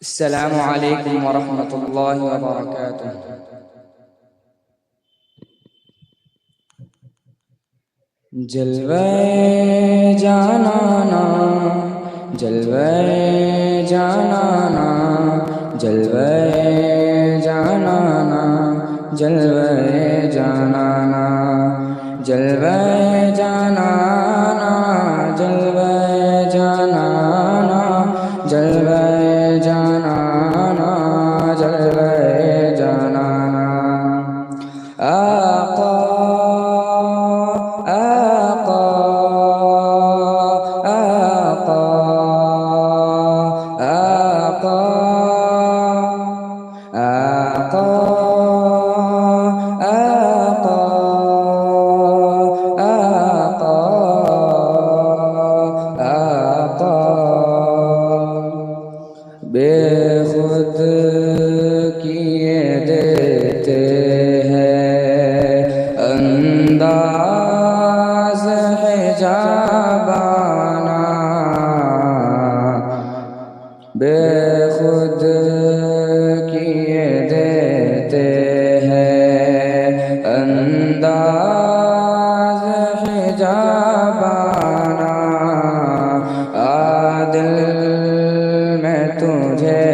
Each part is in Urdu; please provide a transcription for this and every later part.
السلام علیکم ورحمۃ اللہ وبرکاتہ۔ جلوہ جانانا جلوہ جانانا جلوہ جانانا جلوہ جانانا جلوہ جانانا جلوہ جانانا جلوہ جانانا جلوہ جانانا آقا آقا آقا آقا آقا آقا آقا بے خود کیے دیتے ہیں انداز حجابانہ، بے خود کیے دیتے ہیں انداز حجابانہ، عادل میں تجھے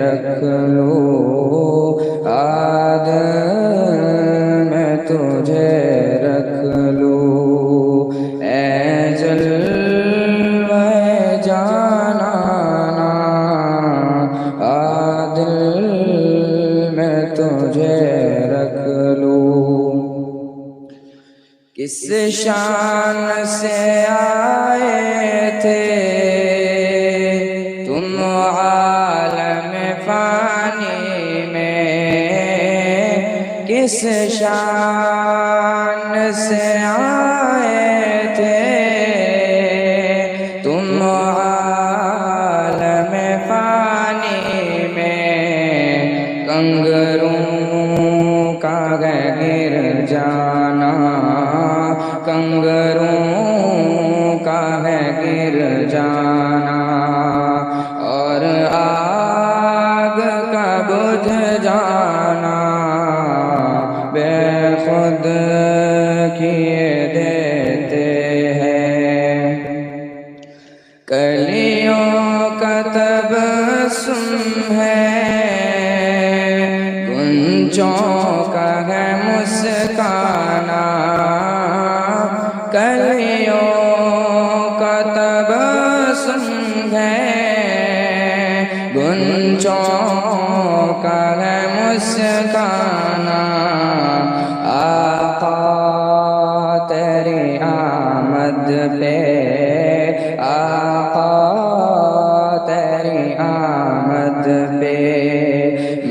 رکھ لوں، عادل میں تجھے رکھ لوں، اے جلوہ جانانا، عادل میں تجھے رکھ لوں۔ کس شان سے آئے تھے تم عالم فانی میں، کس شان سے آئے تھے تم عالم فانی میں، کنگروں کا گر جانا، کنگروں کا ہے گر جانا، اور آگ کا بجھ جانا، بے خود کیے دیتے ہیں۔ کلیوں کا تبسم ہے، گنجوں کا ہے مسکانا، کلیوں کا تبسم ہے، گنجوں کا ہے مسکانا، آقا تیری آمد پہ، آقا تیری آمد پہ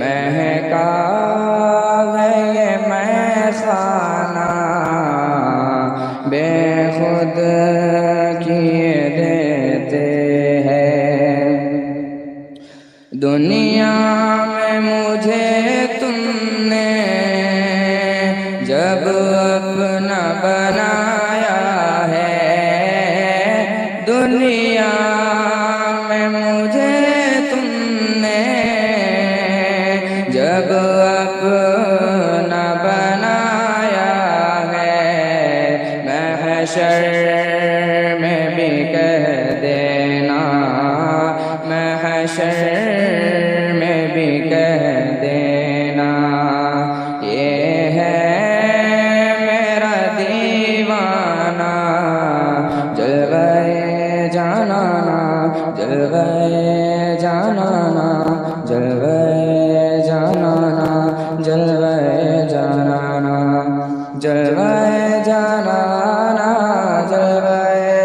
مہکا ہے یہ میخانہ، بے خود کیے دیتے ہیں۔ دنیا میں مجھے تم نے جب اپنا بنایا ہے، دنیا میں مجھے تم نے جب اپنا بنایا ہے، محشر میں بھی کہہ دینا، محشر میں بھی کہہ دینا، یہ ہے میرا دیوانہ، جلوہ جانانا جلوہ جانانا جلوہ جانانا جلوہ جانانا جلوہ جانانا جلوہ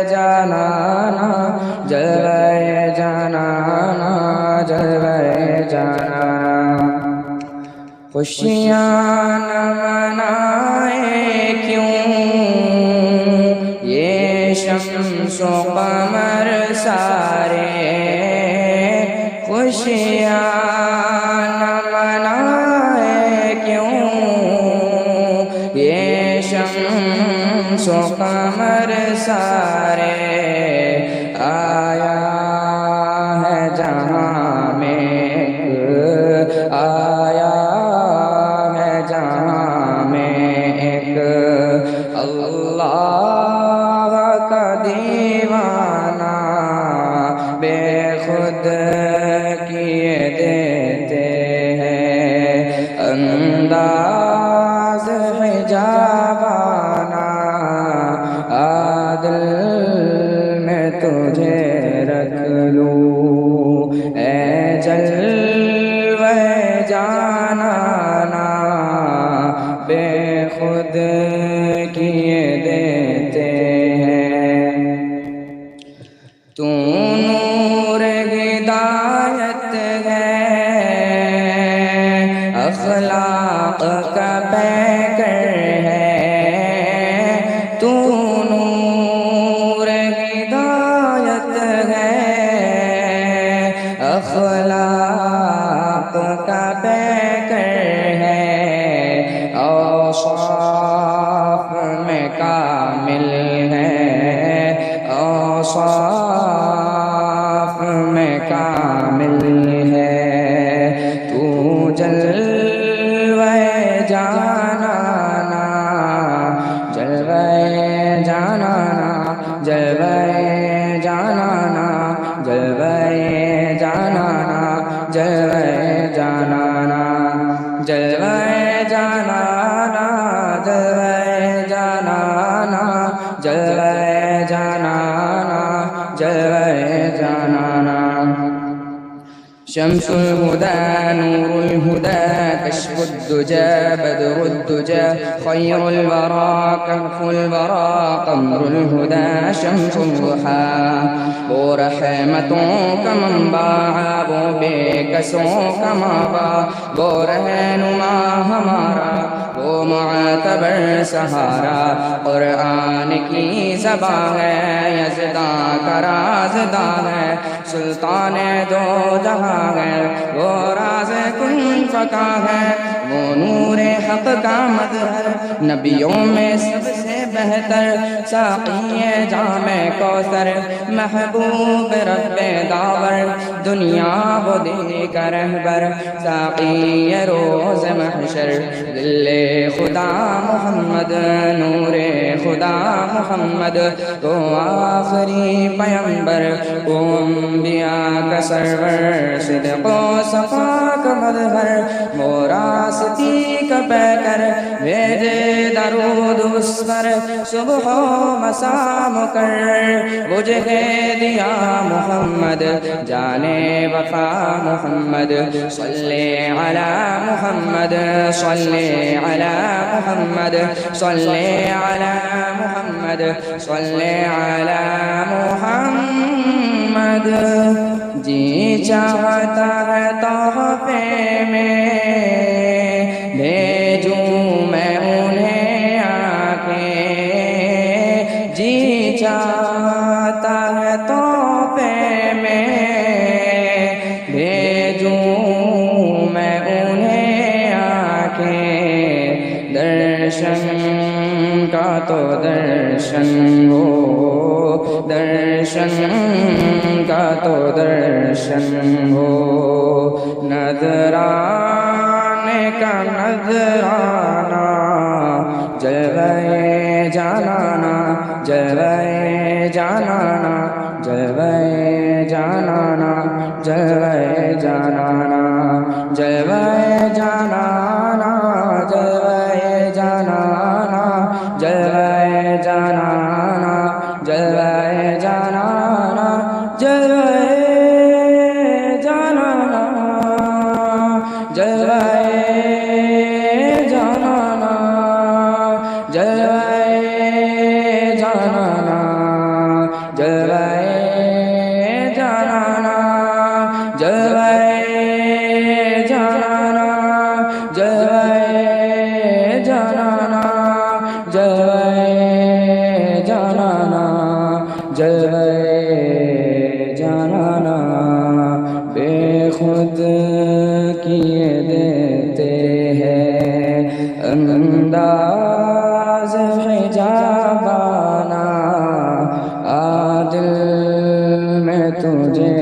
جانانا جلوہ جانانا جلوہ جانانا۔ خوشیاں نہ منائے کیوں یہ شمس و قمر سارے، خوشیاں نہ منائے کیوں یہ شمس و قمر سارے، آیا ہے جہاں میں اللہ کا دیوانہ بے خود کیے دیتے ہیں انداز حجابانہ عادل میں تجھے رکھ لوں اے جلوہ جانانا بے خود کیے دیتے ہیں تو نور ہدایت ہے اخلاق کا پیکر ہے تو نور ہدایت ہے اخلاق کا پیکر ہے اوصاف میں کامل ہے اوصاف میں کامل ہے تو جلوہ جانانا جلوہ جانانا جلوہ جانانا جلوہ جانانا جلوہ جانانا جلوہ جانانا جلوہ جانانا جلوہ جانانا جلوہ جانانا شمس الهدى نور الهدى كشف الدجى بدر الدجى خير الورى كهف الورى قمر الهدى شمس الضحى وہ رحمتوں کا منبع وہ بے کسوں کا مابع وہ رہنما ہمارا وہ معتبر سہارا قرآن کی زبان ہے یزداں کا رازداں ہے سلطان دو جہاں ہے وہ راز کن فکا ہے وہ نور حق کا مظہر نبیوں میں سب سے بہتر ساقی جام کوثر محبوب رب داور دنیا و دین کا رہبر ساقی روز محشر دل خدا محمد نور خدا محمد تو آخری پیمبر وہ انبیاء کا سرور صدق و صفا کا مظہر وہ راستی کا پیکر بھیجے درود اس پر صبح و مساء مقرر مجھے دیا محمد جانے وفا محمد صلی علی محمد صلی علی محمد صلی علی محمد صلی علی محمد جی چاہتا ہے تحفے میں بھیجوں میں انہیں آنکھیں جی چاہتا ہے تحفے میں بھیجوں میں انہیں آنکھیں درشن کا تو درشن ہو درشن کا تو درشن ہو نذرانے کا نذرانہ جلوہ جانانا جلوہ جانانا جلوہ جانانا جلوہ جانانا جلوہ جانانا جلوہ جانانا جلوہ جانانا جلوہ جانانا جلوہ جانانا جلوہ جانانا جلوہ جانانا جلوہ جانانا جلوہ جانانا جلوہ جانانا جلوہ جانانا جلوہ جانانا بے خود کیے دیتے ہیں انداز حجابانہ عادل میں تجھے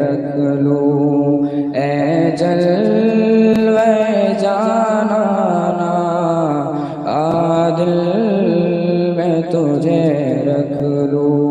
رکھ لوں اے جلوہ جانانا عادل تجھے رکھ لوں